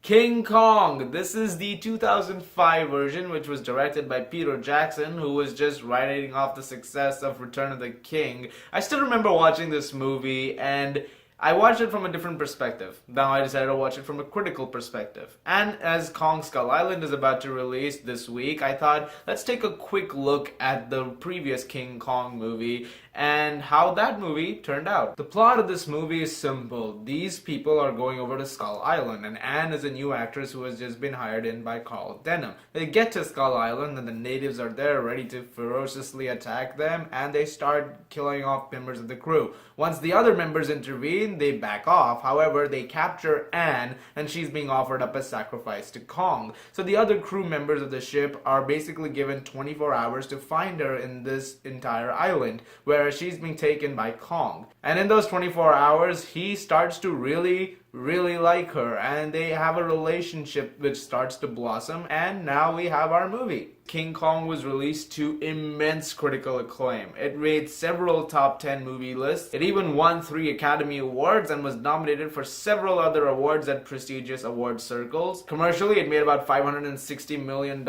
King Kong. This is the 2005 version, which was directed by Peter Jackson, who was just riding off the success of Return of the King. I still remember watching this movie, and I watched it from a different perspective. Now I decided to watch it from a critical perspective. And as Kong Skull Island is about to release this week, I thought, let's take a quick look at the previous King Kong movie and how that movie turned out. The plot of this movie is simple. These people are going over to Skull Island, and Anne is a new actress who has just been hired in by Carl Denham. They get to Skull Island, and the natives are there ready to ferociously attack them, and they start killing off members of the crew. Once the other members intervene, they back off. However, they capture Anne, and she's being offered up as sacrifice to Kong. So the other crew members of the ship are basically given 24 hours to find her in this entire island, where she's being taken by Kong. And in those 24 hours, he starts to really like her, and they have a relationship which starts to blossom, and now we have our movie. King Kong was released to immense critical acclaim. It made several top 10 movie lists. It even won 3 Academy Awards and was nominated for several other awards at prestigious award circles. Commercially, it made about $560 million,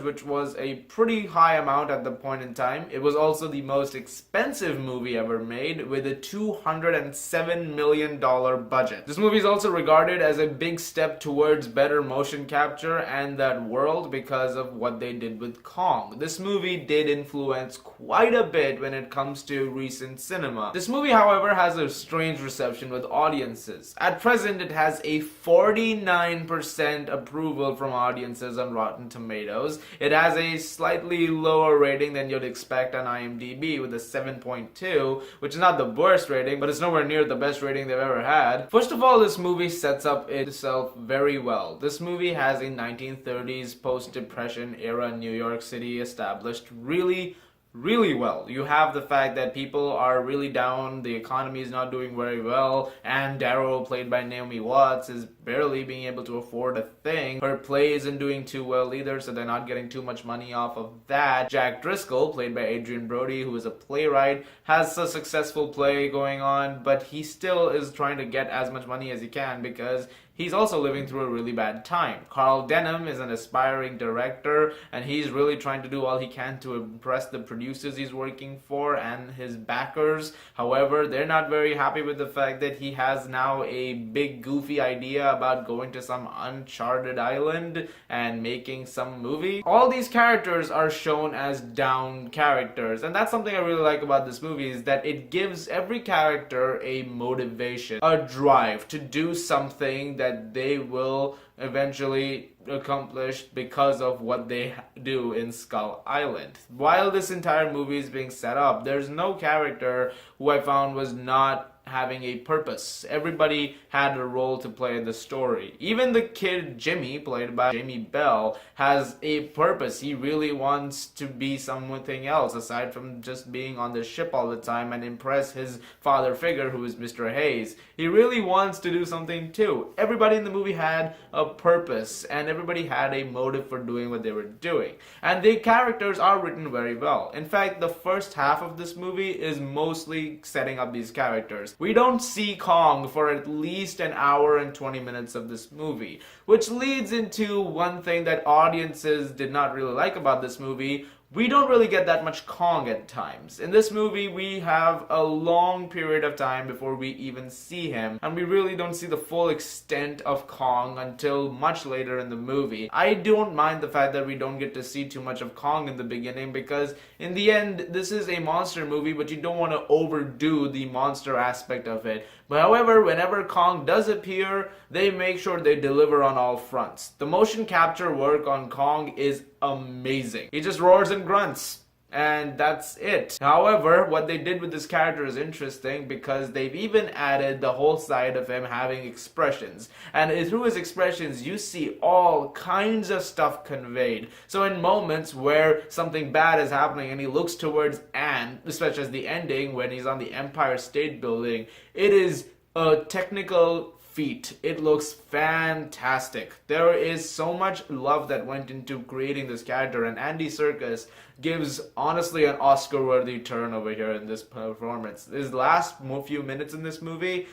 which was a pretty high amount at the point in time. It was also the most expensive movie ever made, with a $207 million budget. This movie is also regarded as a big step towards better motion capture and that world because of what they did with Kong. This movie did influence quite a bit when it comes to recent cinema. This movie, however, has a strange reception with audiences. At present, it has a 49% approval from audiences on Rotten Tomatoes. It has a slightly lower rating than you'd expect on IMDb with a 7.2, which is not the worst rating, but it's nowhere near the best rating they've ever had. First of all, this movie sets up itself very well. This movie has a 1930s post-depression era New York City established really well. You have the fact that people are really down, the economy is not doing very well, and Darrow, played by Naomi Watts, is barely being able to afford a thing. Her play isn't doing too well either, so they're not getting too much money off of that. Jack Driscoll, played by Adrian Brody, who is a playwright, has a successful play going on, but he still is trying to get as much money as he can because he's also living through a really bad time. Carl Denham is an aspiring director, and he's really trying to do all he can to impress the producers he's working for and his backers. However, they're not very happy with the fact that he has now a big goofy idea about going to some uncharted island and making some movie. All these characters are shown as down characters, and that's something I really like about this movie, is that it gives every character a motivation, a drive to do something that they will eventually accomplish because of what they do in Skull Island. While this entire movie is being set up, there's no character who I found was not having a purpose. Everybody had a role to play in the story. Even the kid Jimmy, played by Jamie Bell, has a purpose. He really wants to be something else aside from just being on the ship all the time and impress his father figure, who is Mr. Hayes. He really wants to do something too. Everybody in the movie had a purpose, and everybody had a motive for doing what they were doing. And the characters are written very well. In fact, the first half of this movie is mostly setting up these characters. We don't see Kong for at least an hour and 20 minutes of this movie, which leads into one thing that audiences did not really like about this movie. We don't really get that much Kong at times. In this movie, we have a long period of time before we even see him, and we really don't see the full extent of Kong until much later in the movie. I don't mind the fact that we don't get to see too much of Kong in the beginning, because in the end, this is a monster movie, but you don't want to overdo the monster aspect of it. But however, whenever Kong does appear, they make sure they deliver on all fronts. The motion capture work on Kong is amazing. He just roars and grunts, and that's it. However, what they did with this character is interesting because they've even added the whole side of him having expressions. And through his expressions, you see all kinds of stuff conveyed. So in moments where something bad is happening and he looks towards Anne, especially as the ending when he's on the Empire State Building, it is a technical feat. It looks fantastic. There is so much love that went into creating this character, and Andy Serkis gives honestly an Oscar-worthy turn over here in this performance. His last few minutes in this movie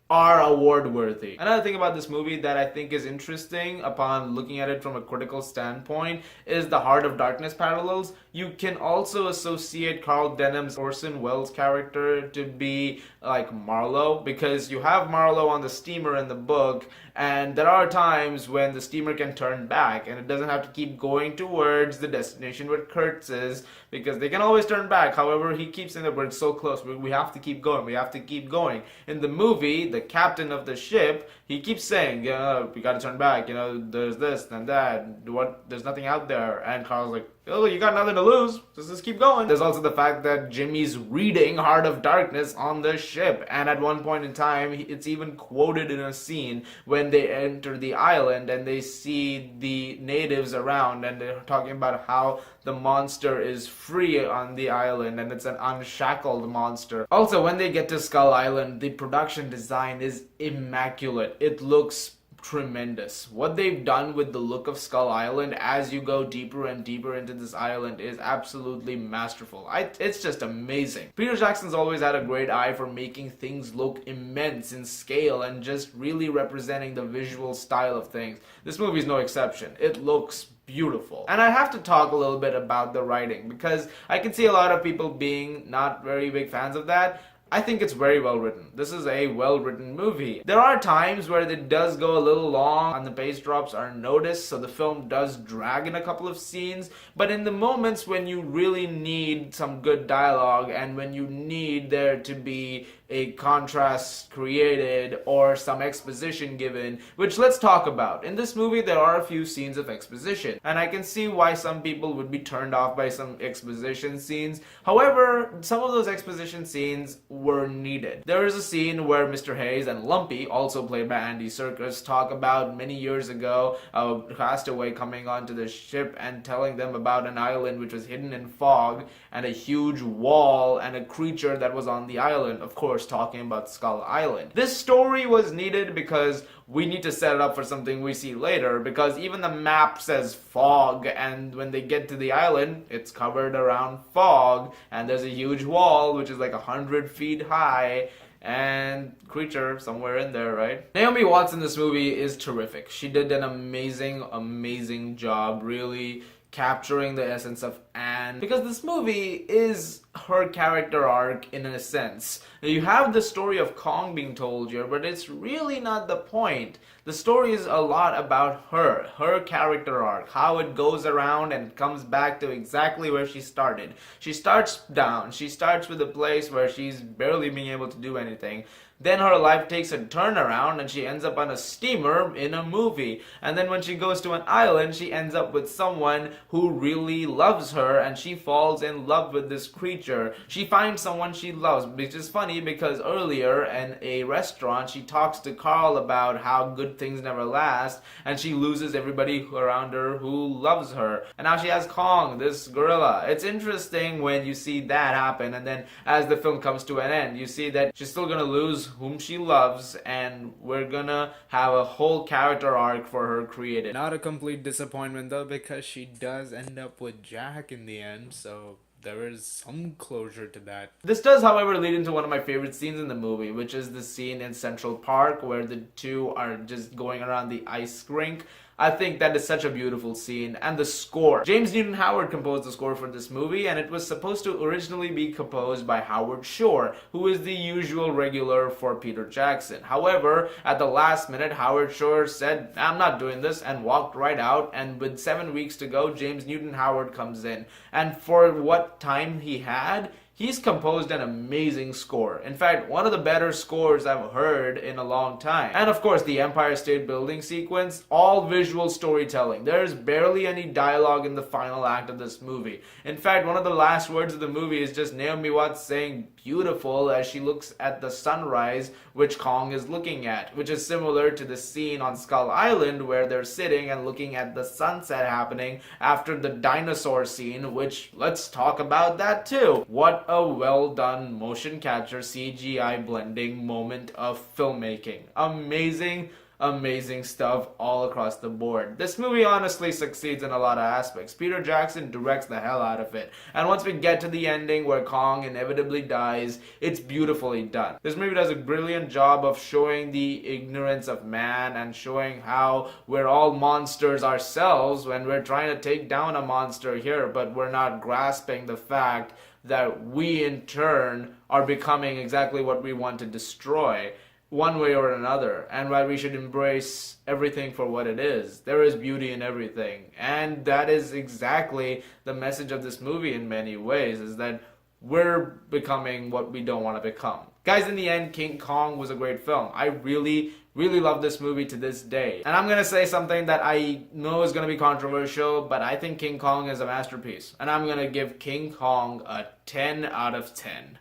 are award worthy. Another thing about this movie that I think is interesting upon looking at it from a critical standpoint is the Heart of Darkness parallels. You can also associate Carl Denham's Orson Welles character to be like Marlowe, because you have Marlowe on the steamer in the book, and there are times when the steamer can turn back and it doesn't have to keep going towards the destination where Kurtz is, because they can always turn back. However, he keeps saying that we're so close, we have to keep going, we have to keep going. In the movie, the captain of the ship, he keeps saying, we gotta turn back, there's this and that, there's nothing out there. And Carl's like, oh, you got nothing to lose, just keep going. There's also the fact that Jimmy's reading Heart of Darkness on the ship, and at one point in time, it's even quoted in a scene when they enter the island and they see the natives around, and they're talking about how the monster is free on the island and it's an unshackled monster. Also, when they get to Skull Island, the production design is immaculate. It looks tremendous. What they've done with the look of Skull Island as you go deeper and deeper into this island is absolutely masterful. It's just amazing. Peter Jackson's always had a great eye for making things look immense in scale and just really representing the visual style of things. This movie's no exception. It looks beautiful. And I have to talk a little bit about the writing, because I can see a lot of people being not very big fans of that. I think it's very well written. This is a well written movie. There are times where it does go a little long and the pace drops are noticed, so the film does drag in a couple of scenes, but in the moments when you really need some good dialogue and when you need there to be a contrast created or some exposition given, which let's talk about. In this movie, there are a few scenes of exposition, and I can see why some people would be turned off by some exposition scenes. However, some of those exposition scenes were needed. There is a scene where Mr. Hayes and Lumpy, also played by Andy Serkis, talk about many years ago a castaway coming onto the ship and telling them about an island which was hidden in fog and a huge wall and a creature that was on the island. Of course, talking about Skull Island. This story was needed because we need to set it up for something we see later, because even the map says fog, and when they get to the island, it's covered around fog, and there's a huge wall which is like 100 feet high, and creature somewhere in there, right? Naomi Watts in this movie is terrific. She did an amazing job, really capturing the essence of Anne, because this movie is her character arc in a sense. You have the story of Kong being told here, but it's really not the point. The story is a lot about her character arc, how it goes around and comes back to exactly where she started. She starts down. She starts with a place where she's barely being able to do anything. Then her life takes a turnaround and she ends up on a steamer in a movie. And then when she goes to an island, she ends up with someone who really loves her and she falls in love with this creature. She finds someone she loves, which is funny because earlier in a restaurant, she talks to Carl about how good things never last, and she loses everybody around her who loves her. And now she has Kong, this gorilla. It's interesting when you see that happen, and then as the film comes to an end, you see that she's still gonna lose whom she loves, and we're gonna have a whole character arc for her created. Not a complete disappointment though, because she does end up with Jack in the end, so there is some closure to that. This does, however, lead into one of my favorite scenes in the movie, which is the scene in Central Park where the two are just going around the ice rink. I think that is such a beautiful scene. And the score. James Newton Howard composed the score for this movie, and it was supposed to originally be composed by Howard Shore, who is the usual regular for Peter Jackson. However, at the last minute, Howard Shore said, I'm not doing this, and walked right out, and with 7 weeks to go, James Newton Howard comes in. And for what time he had, he's composed an amazing score. In fact, one of the better scores I've heard in a long time. And of course, the Empire State Building sequence, all visual storytelling. There's barely any dialogue in the final act of this movie. In fact, one of the last words of the movie is just Naomi Watts saying beautiful as she looks at the sunrise, which Kong is looking at, which is similar to the scene on Skull Island where they're sitting and looking at the sunset happening after the dinosaur scene, which let's talk about that too. What a well done motion capture CGI blending moment of filmmaking. Amazing. amazing stuff all across the board. This movie honestly succeeds in a lot of aspects. Peter Jackson directs the hell out of it. And once we get to the ending where Kong inevitably dies, it's beautifully done. This movie does a brilliant job of showing the ignorance of man and showing how we're all monsters ourselves when we're trying to take down a monster here, but we're not grasping the fact that we in turn are becoming exactly what we want to destroy, one way or another, and why we should embrace everything for what it is. There is beauty in everything, and that is exactly the message of this movie in many ways, is that we're becoming what we don't want to become. Guys, in the end, King Kong was a great film. I really love this movie to this day. And I'm gonna say something that I know is gonna be controversial, but I think King Kong is a masterpiece. And I'm gonna give King Kong a 10 out of 10.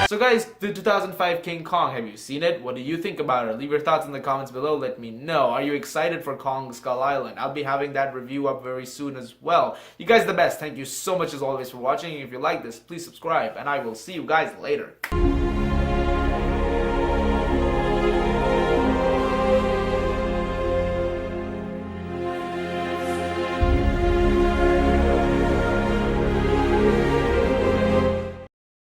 So guys, the 2005 King Kong, have you seen it? What do you think about it? Leave your thoughts in the comments below, let me know. Are you excited for Kong Skull Island? I'll be having that review up very soon as well. You guys are the best. Thank you so much as always for watching. If you like this, please subscribe, and I will see you guys later.